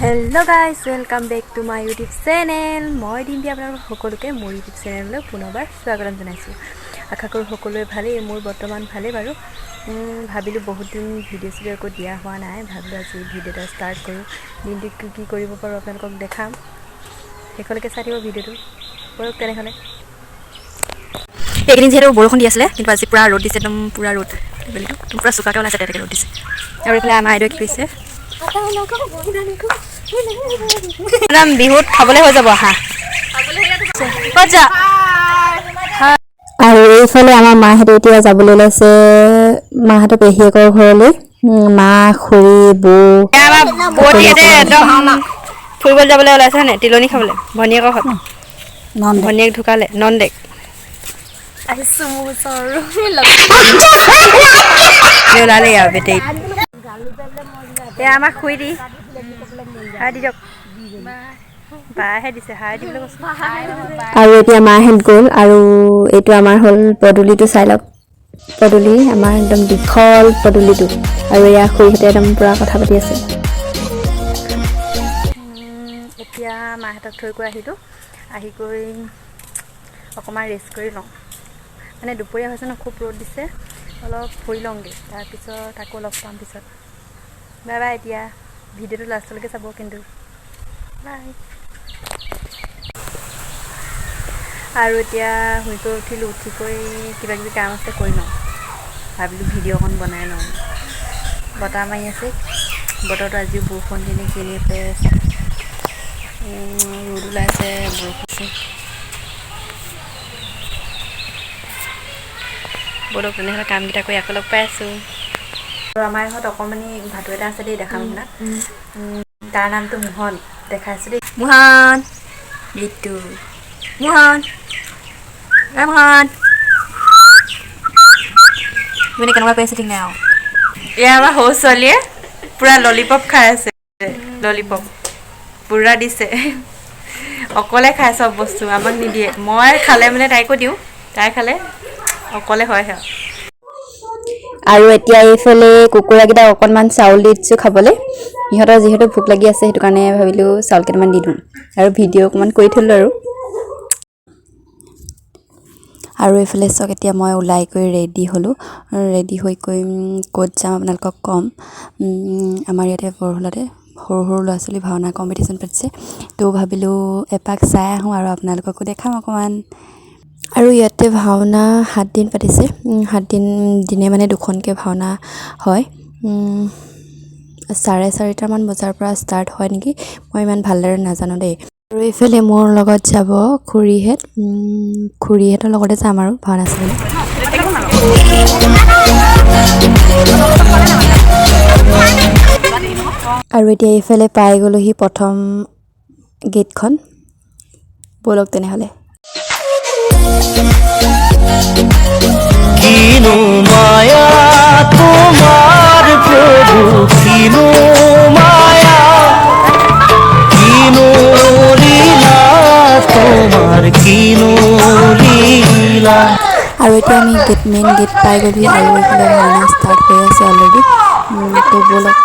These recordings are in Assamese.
Hello guys, welcome back to my YouTube channel. মই Dimpi আপোনালোক সকলোকে মোৰ YouTube চেনেললৈ পুনৰবাৰ স্বাগতম জনাইছোঁ। আশা কৰোঁ সকলোৱে ভালেই, মোৰ বৰ্তমান ভালেই বাৰু। ভাবিলোঁ বহুত দিন ভিডিঅ' চিডিঅ' একো দিয়া হোৱা নাই, ভাবিলোঁ আজি ভিডিঅ'টা ষ্টাৰ্ট কৰোঁ। দিনটোত কি কৰিব পাৰোঁ আপোনালোকক দেখাম। শেষলৈকে চাই থাকিব ভিডিঅ'টো। কৰক তেনেহ'লে। এইকেইদিন যিহেতু বৰষুণ দি আছিলে, কিন্তু আজি পুৰা ৰ'দ দিছে, একদম পুৰা ৰ'দ। পুৰা চোকাকৈ ওলাইছে, তেনেকৈ ৰ'দ দিছে। আৰু এইফালে আমাৰ আইদেউৱে কি কৰিছে? বিহুত খাবলৈ হৈ যাব হাঁহ। আৰু এইফালে আমাৰ মাহঁতে এতিয়া যাবলৈ ওলাইছে মাহঁতৰ পেহীয়েকৰ ঘৰলৈ। মা খুৰী বৌ একদম ফুৰিবলৈ যাবলৈ ওলাইছে হয়নে? তিলনি খাবলৈ ভনীয়েকৰ ঘৰত। ভনীয়েক ঢুকালে নন্দেক আহিছোঁ মোৰ ওচৰ ওলালেই আৰু বেটেৰীত। এয়া আমাক খুই দি হাই দি দিয়ক। বাহে দিছে হাই দিবলৈ কৈছোঁ। আৰু এতিয়া মাহেঁত গ'ল আৰু এইটো আমাৰ হ'ল পদূলিটো চাই লওক। পদূলি আমাৰ একদম দীঘল পদূলিটো আৰু এয়া খুৰীহঁতে একদম পূৰা কথা পাতি আছে। এতিয়া মাহঁতক থৈ গৈ আহিলোঁ, আহি গৈ অকণমান ৰেষ্ট কৰি লওঁ। মানে দুপৰীয়া হৈছে ন, খুব ৰ'দ দিছে, অলপ ফুৰি লওঁগৈ, তাৰপিছত আকৌ লগ পাম পিছত। Bye bye. এতিয়া ভিডিঅ'টো লাষ্টলৈকে চাব কিন্তু। বাই। আৰু এতিয়া শুই কৰি উঠিলোঁ, উঠি কৰি কিবাকিবি কাম আছে কৰি লওঁ। ভাবিলোঁ ভিডিঅ' অকণ বনাই লওঁ। বতাহ মাৰি আছে, বতৰটো আজিও বৰষুণ দিনে কিনি পৰি আছে। ৰ'দ ওলাইছে, বৰষুণ আছে। বলক তেনেহ'লে কামকেইটা কৰি আকৌ লগ পাই আছোঁ। আৰু আমাৰ ঘৰত অকণমানি ভাটৌ এটা আছে দেই, দেখাম আপোনাক। তাৰ নামটো মোহন, দেখাইছোঁ দেই। মোহন বিটু, মোহন মোহন মানে কেনেকুৱা কৰি আছে ঠিক নাই আৰু। এয়া আমাৰ সৰু ছোৱালীয়ে পূৰা ললিপপ খাই আছে। ললিপপ পূৰা দিছে, অকলে খাই চব বস্তু, আমাক নিদিয়ে। মই খালে মানে তাইকো দিওঁ, তাই খালে অকলে হয় সেয়া। আৰু এতিয়া এইফালে কুকুৰাকেইটাক অকণমান চাউল দি দিছোঁ খাবলৈ। সিহঁতৰ যিহেতু ভোক লাগি আছে, সেইটো কাৰণে ভাবিলোঁ চাউল কেইটামান দি দিওঁ আৰু ভিডিঅ' অকণমান কৰি থ'লোঁ আৰু। আৰু এইফালে চাওক, এতিয়া মই ওলাই কৰি ৰেডি হ'লোঁ। ৰেডি হৈ কৰি ক'ত যাম আপোনালোকক ক'ম। আমাৰ ইয়াতে বৰহোলাতে সৰু সৰু ল'ৰা ছোৱালী ভাওনা কম্পিটিশ্যন পাতিছে, তো ভাবিলোঁ এপাক চাই আহোঁ আৰু আপোনালোককো দেখাম অকণমান। আৰু ইয়াতে ভাওনা 7 দিন পাতিছে, 7 দিনে মানে 2খনকৈ ভাওনা হয়। 4:30মান বজাৰ পৰা ষ্টাৰ্ট হয় নেকি, মই ইমান ভালদৰে নাজানো দেই। আৰু এইফালে মোৰ লগত যাব খুৰীহঁতৰ লগতে যাম আৰু ভাওনা চাবলৈ। আৰু এতিয়া এইফালে পাই গ'লোহি প্ৰথম গেটখন। ব'লক তেনেহ'লে। কিনো মায়া তোমাৰ প্ৰভু, কিনো মায়া, কিনো লীলা তোমাৰ, কিনো লীলা। আৰু এতিয়া আমি মেইন গেট পাই গ'লোহি আৰু এইফালে ভাওনা ষ্টাৰ্ট হৈ আছে অলৰেডি। তো ব'লক।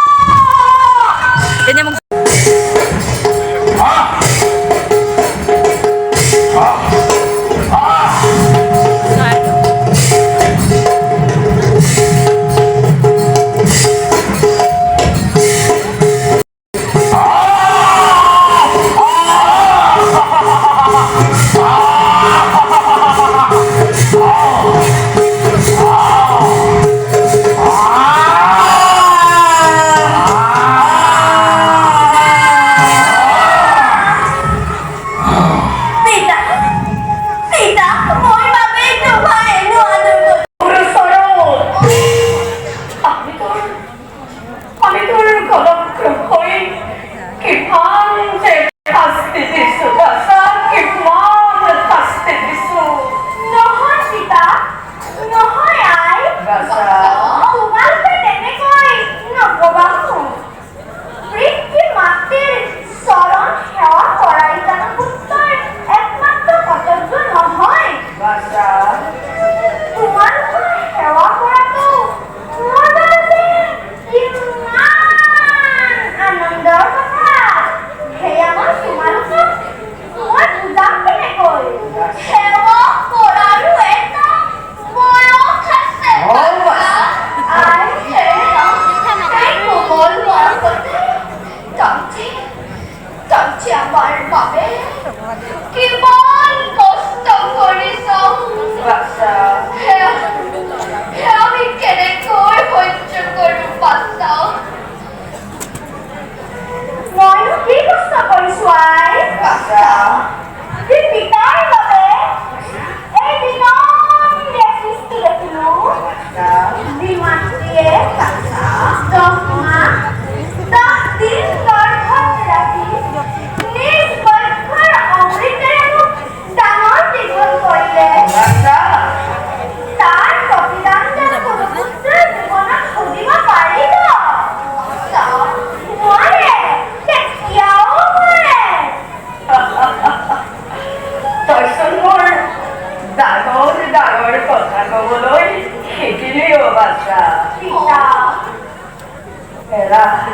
係啦。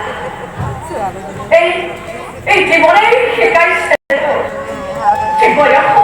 誒，點解呢？佢雞食？蘋果有。